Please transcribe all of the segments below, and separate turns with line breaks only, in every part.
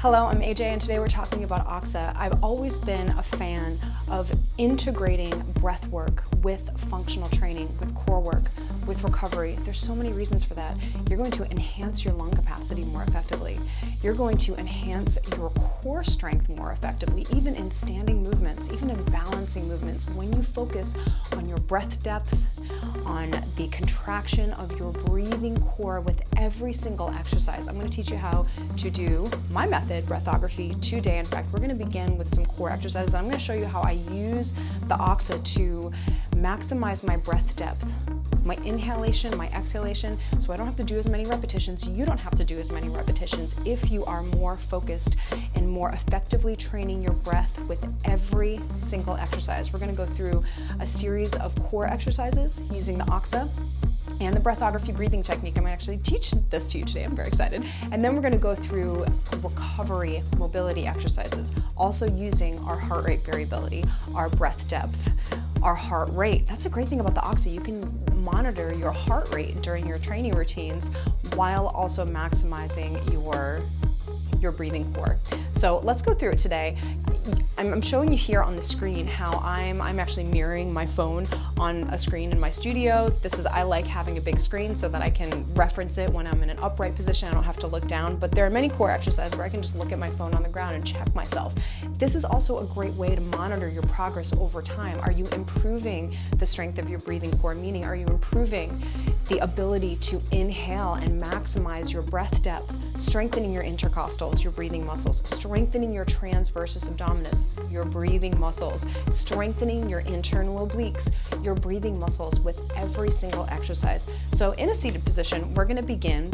Hello, I'm AJ, and today we're talking about OXA. I've always been a fan of integrating breath work with functional training, with core work, with recovery. There's so many reasons for that. You're going to enhance your lung capacity more effectively. You're going to enhance your core strength more effectively, even in standing movements, even in balancing movements. When you focus on your breath depth, on the contraction of your breathing core with every single exercise. I'm going to teach you how to do my method, breathography, today. In fact, we're going to begin with some core exercises. I'm going to show you how I use the OXA to maximize my breath depth, my inhalation, my exhalation, so I don't have to do as many repetitions. You don't have to do as many repetitions if you are more focused and more effectively training your breath with every single exercise. We're going to go through a series of core exercises using the OXA and the breathography breathing technique. I'm going to actually teach this to you today. I'm very excited. And then we're going to go through recovery mobility exercises, also using our heart rate variability, our breath depth, our heart rate. That's the great thing about the OXA. You can monitor your heart rate during your training routines while also maximizing your breathing core. So let's go through it today. I'm showing you here on the screen how I'm actually mirroring my phone on a screen in my studio. I like having a big screen so that I can reference it when I'm in an upright position. I don't have to look down, but there are many core exercises where I can just look at my phone on the ground and check myself. This is also a great way to monitor your progress over time. Are you improving the strength of your breathing core? Meaning, are you improving the ability to inhale and maximize your breath depth, strengthening your intercostals, your breathing muscles, strengthening your transversus abdominis, your breathing muscles, strengthening your internal obliques, your breathing muscles with every single exercise. So in a seated position, we're going to begin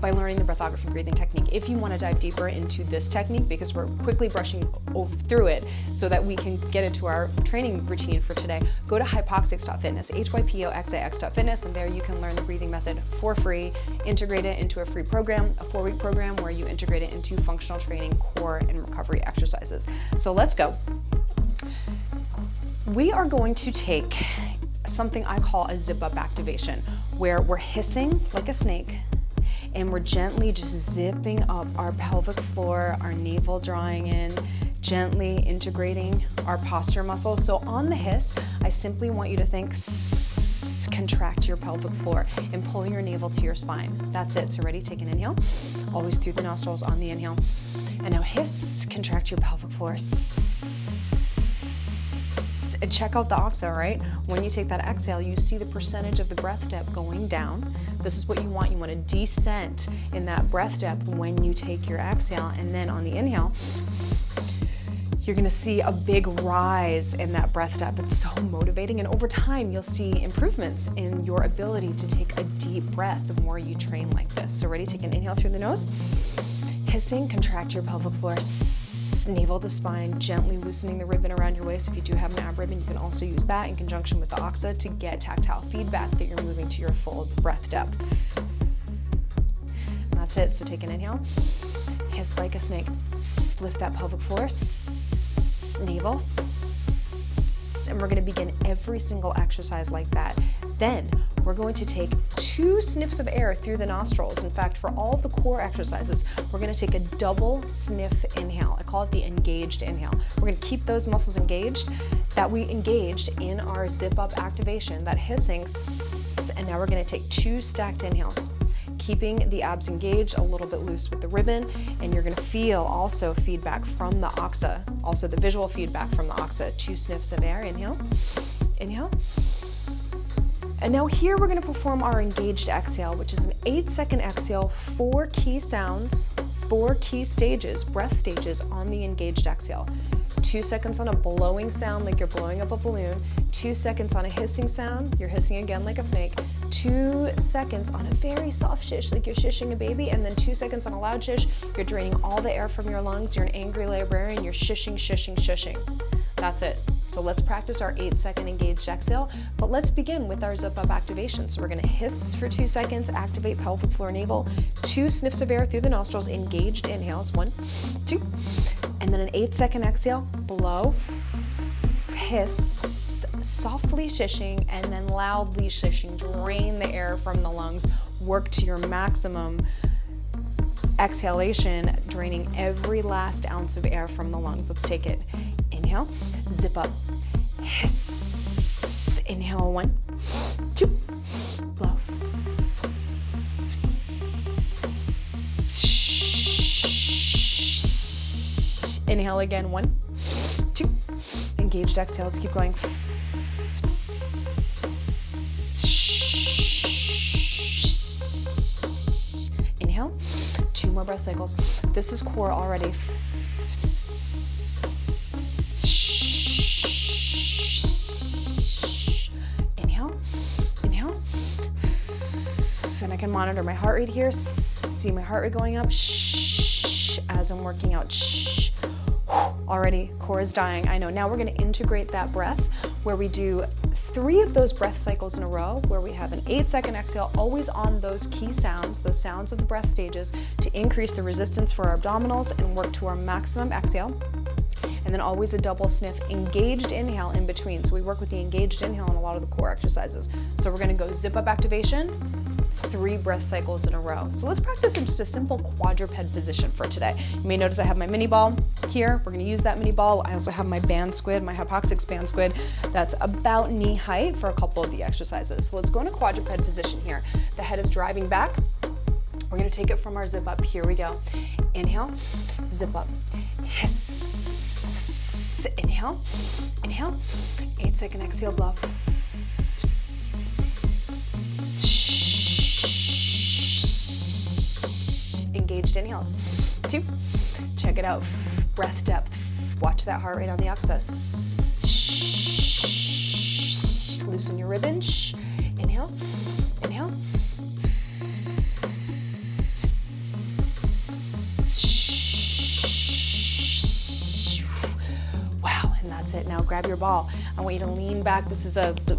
by learning the breathography breathing technique. If you want to dive deeper into this technique, because we're quickly brushing through it so that we can get into our training routine for today, go to HYPOXiX.fitness, HYPOXiX.fitness, and there you can learn the breathing method for free, integrate it into a free program, a 4-week program where you integrate it into functional training, core, and recovery exercises. So let's go. We are going to take something I call a zip-up activation, where we're hissing like a snake, and we're gently just zipping up our pelvic floor, our navel drawing in, gently integrating our posture muscles. So on the hiss, I simply want you to think, contract your pelvic floor and pull your navel to your spine. That's it. So ready? Take an inhale, always through the nostrils on the inhale. And now hiss, contract your pelvic floor. And check out the OXA, right? When you take that exhale, you see the percentage of the breath depth going down. This is what you want. You want to descent in that breath depth when you take your exhale. And then on the inhale, you're going to see a big rise in that breath depth. It's so motivating. And over time, you'll see improvements in your ability to take a deep breath the more you train like this. So ready? Take an inhale through the nose. Hissing, contract your pelvic floor. Navel to spine, gently loosening the ribbon around your waist. If you do have an ab ribbon, you can also use that in conjunction with the OXA to get tactile feedback that you're moving to your full breath depth. And that's it. So take an inhale, hiss like a snake, lift that pelvic floor, navel, and we're going to begin every single exercise like that. Then we're going to take 2 sniffs of air through the nostrils. In fact, for all of the core exercises, we're going to take a double sniff inhale. I call it the engaged inhale. We're going to keep those muscles engaged that we engaged in our zip up activation, that hissing, and now we're going to take 2 stacked inhales, keeping the abs engaged, a little bit loose with the ribbon, and you're going to feel also feedback from the OXA, also the visual feedback from the OXA. 2 sniffs of air, inhale, inhale. And now here we're going to perform our engaged exhale, which is an 8-second exhale, 4 key sounds, 4 key stages, breath stages on the engaged exhale. 2 seconds on a blowing sound like you're blowing up a balloon, 2 seconds on a hissing sound, you're hissing again like a snake, 2 seconds on a very soft shish like you're shishing a baby, and then 2 seconds on a loud shish, you're draining all the air from your lungs, you're an angry librarian, you're shishing, shishing, shishing. That's it. So let's practice our 8-second engaged exhale, but let's begin with our zip up activation. So we're going to hiss for 2 seconds, activate pelvic floor, navel, 2 sniffs of air through the nostrils, engaged inhales, 1, 2, and then an 8-second exhale, blow, hiss, softly shishing, and then loudly shishing. Drain the air from the lungs, work to your maximum exhalation, draining every last ounce of air from the lungs. Let's take it. Inhale, zip up, hiss. Inhale, 1, 2, blow. Inhale again, 1, 2. Engaged exhale, let's keep going. Inhale, 2 more breath cycles. This is core already. Inhale, inhale. And I can monitor my heart rate here, see my heart rate going up as I'm working out. Already, core is dying. I know. Now we're going to integrate that breath where we do 3 of those breath cycles in a row, where we have an 8-second exhale, always on those key sounds, those sounds of the breath stages, to increase the resistance for our abdominals and work to our maximum exhale. And then always a double sniff, engaged inhale in between. So we work with the engaged inhale in a lot of the core exercises. So we're going to go zip up activation, 3 breath cycles in a row. So let's practice in just a simple quadruped position for today. You may notice I have my mini ball here. We're going to use that mini ball. I also have my band squid, my HYPOXiX band squid, that's about knee height for a couple of the exercises. So let's go in a quadruped position here. The head is driving back. We're going to take it from our zip up. Here we go. Inhale, zip up, hiss. Inhale, inhale. 8-second exhale, blow. Engaged inhales. 2. Check it out. Breath depth. Watch that heart rate on the OXA. Loosen your ribbon. Inhale. Inhale. Wow, and that's it. Now grab your ball. I want you to lean back. This is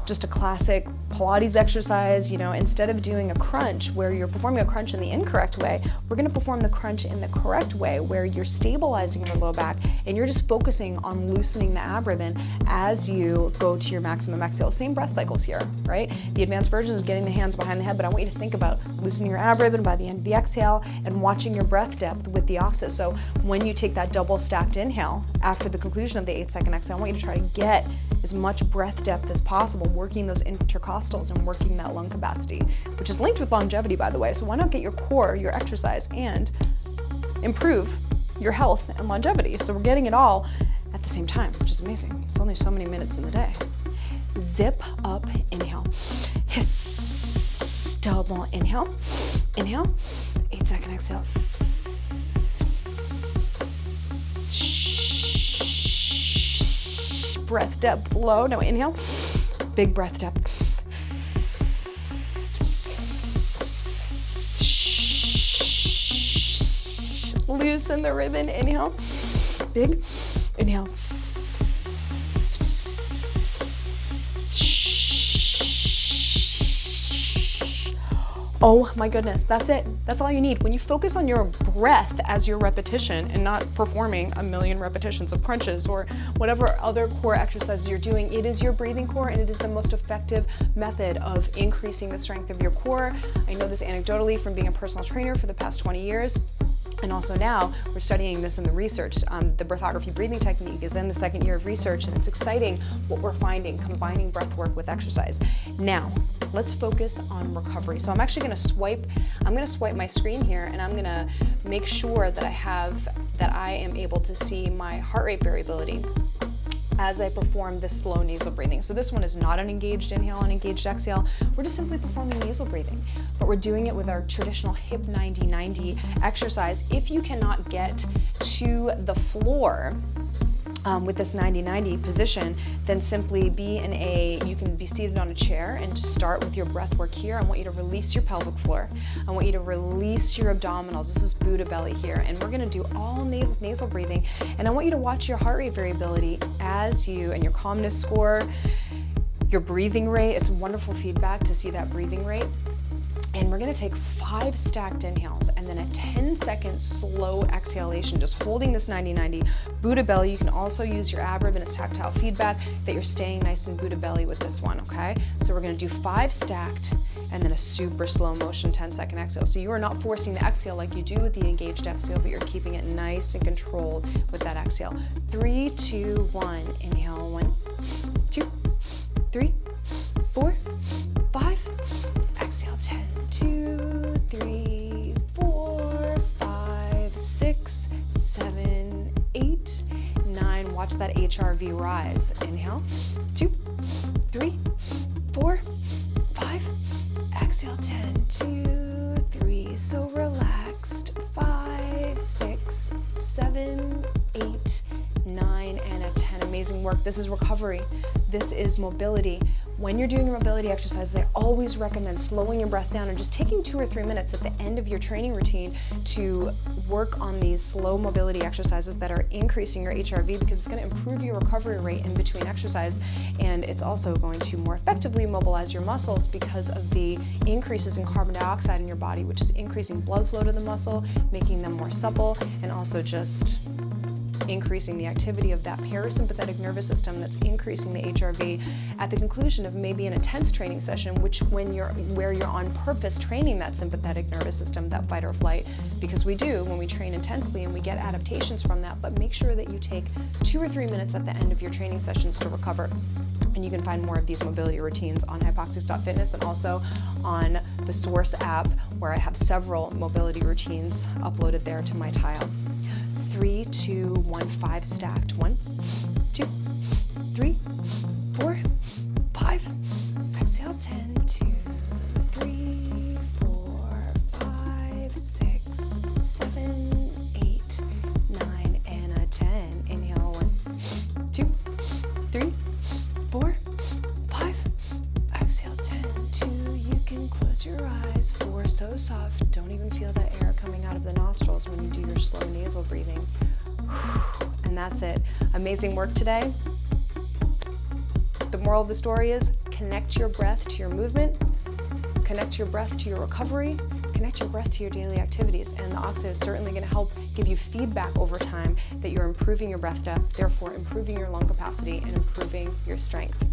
just a classic Pilates exercise. You know, instead of doing a crunch where you're performing a crunch in the incorrect way, we're going to perform the crunch in the correct way, where you're stabilizing your low back and you're just focusing on loosening the ab ribbon as you go to your maximum exhale. Same breath cycles here, right? The advanced version is getting the hands behind the head, but I want you to think about loosening your ab ribbon by the end of the exhale and watching your breath depth with the OXA. So when you take that double stacked inhale after the conclusion of the 8-second exhale, I want you to try to get as much breath depth as possible, working those intercostals and working that lung capacity, which is linked with longevity, by the way. So why not get your core, your exercise, and improve your health and longevity? So we're getting it all at the same time, which is amazing. It's only so many minutes in the day. Zip up, inhale. Hiss, double inhale. Inhale, 8-second exhale. Breath depth low. Now inhale, big breath depth. Loosen the ribbon. Inhale, big. Inhale. Oh my goodness, that's it. That's all you need. When you focus on your breath as your repetition and not performing a million repetitions of crunches or whatever other core exercises you're doing, it is your breathing core, and it is the most effective method of increasing the strength of your core. I know this anecdotally from being a personal trainer for the past 20 years. And also now we're studying this in the research. The breathography breathing technique is in the 2nd year of research, and it's exciting what we're finding, combining breath work with exercise. Now, let's focus on recovery. So I'm actually going to swipe my screen here, and I'm going to make sure that I am able to see my heart rate variability as I perform this slow nasal breathing. So this one is not an engaged inhale and engaged exhale. We're just simply performing nasal breathing, but we're doing it with our traditional hip 90-90 exercise. If you cannot get to the floor with this 90-90 position, then simply you can be seated on a chair and just start with your breath work here. I want you to release your pelvic floor. I want you to release your abdominals. This is Buddha belly here, and we're gonna do all nasal breathing. And I want you to watch your heart rate variability and your calmness score, your breathing rate. It's wonderful feedback to see that breathing rate. And we're gonna take 5 stacked inhales and then a 10-second slow exhalation, just holding this 90-90 Buddha belly. You can also use your ab rib and its tactile feedback that you're staying nice in Buddha belly with this one, okay? So we're gonna do 5 stacked and then a super slow motion 10-second exhale. So you are not forcing the exhale like you do with the engaged exhale, but you're keeping it nice and controlled with that exhale. 3, 2, 1, inhale, 1, 2, 3, 4, 5, exhale, 10, 2, 3, 4, 5, 6, 7, 8, 9. Watch that HRV rise. Inhale, 2, 3, 4, 5, exhale, 10, 2, 3. So relaxed. 5, 6, 7, 8, 9, and a 10. Amazing work. This is recovery. This is mobility. When you're doing your mobility exercises, I always recommend slowing your breath down and just taking 2 or 3 minutes at the end of your training routine to work on these slow mobility exercises that are increasing your HRV, because it's going to improve your recovery rate in between exercise, and it's also going to more effectively mobilize your muscles because of the increases in carbon dioxide in your body, which is increasing blood flow to the muscle, making them more supple, and also just increasing the activity of that parasympathetic nervous system that's increasing the HRV at the conclusion of maybe an intense training session, where you're on purpose training that sympathetic nervous system, that fight or flight, because we do when we train intensely and we get adaptations from that. But make sure that you take 2 or 3 minutes at the end of your training sessions to recover. And you can find more of these mobility routines on HYPOXiX.fitness and also on the Source app, where I have several mobility routines uploaded there to my tile. 3, 2, 1, 5 stacked. 1, 2, 3, 4, 5. Exhale, 10, 2, 3, 4, 5, 6, 7, 8, 9, and a 10. Inhale, 1, 2, 3, 4, 5. Exhale, 10, 2. You can close your eyes. 4, so soft. Don't even feel that air coming out of the nostrils when you do your slow nasal breathing. And that's it. Amazing work today. The moral of the story is connect your breath to your movement, connect your breath to your recovery, connect your breath to your daily activities. And the OXA is certainly going to help give you feedback over time that you're improving your breath depth, therefore improving your lung capacity and improving your strength.